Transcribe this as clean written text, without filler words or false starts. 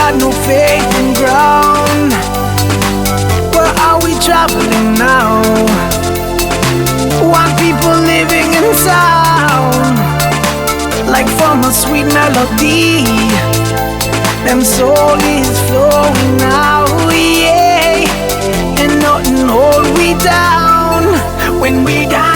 got no faith in ground. Where are we traveling now? While people living in sound, like from a sweet melody, them soul is flowing now, yeah. And nothing hold we down when we die.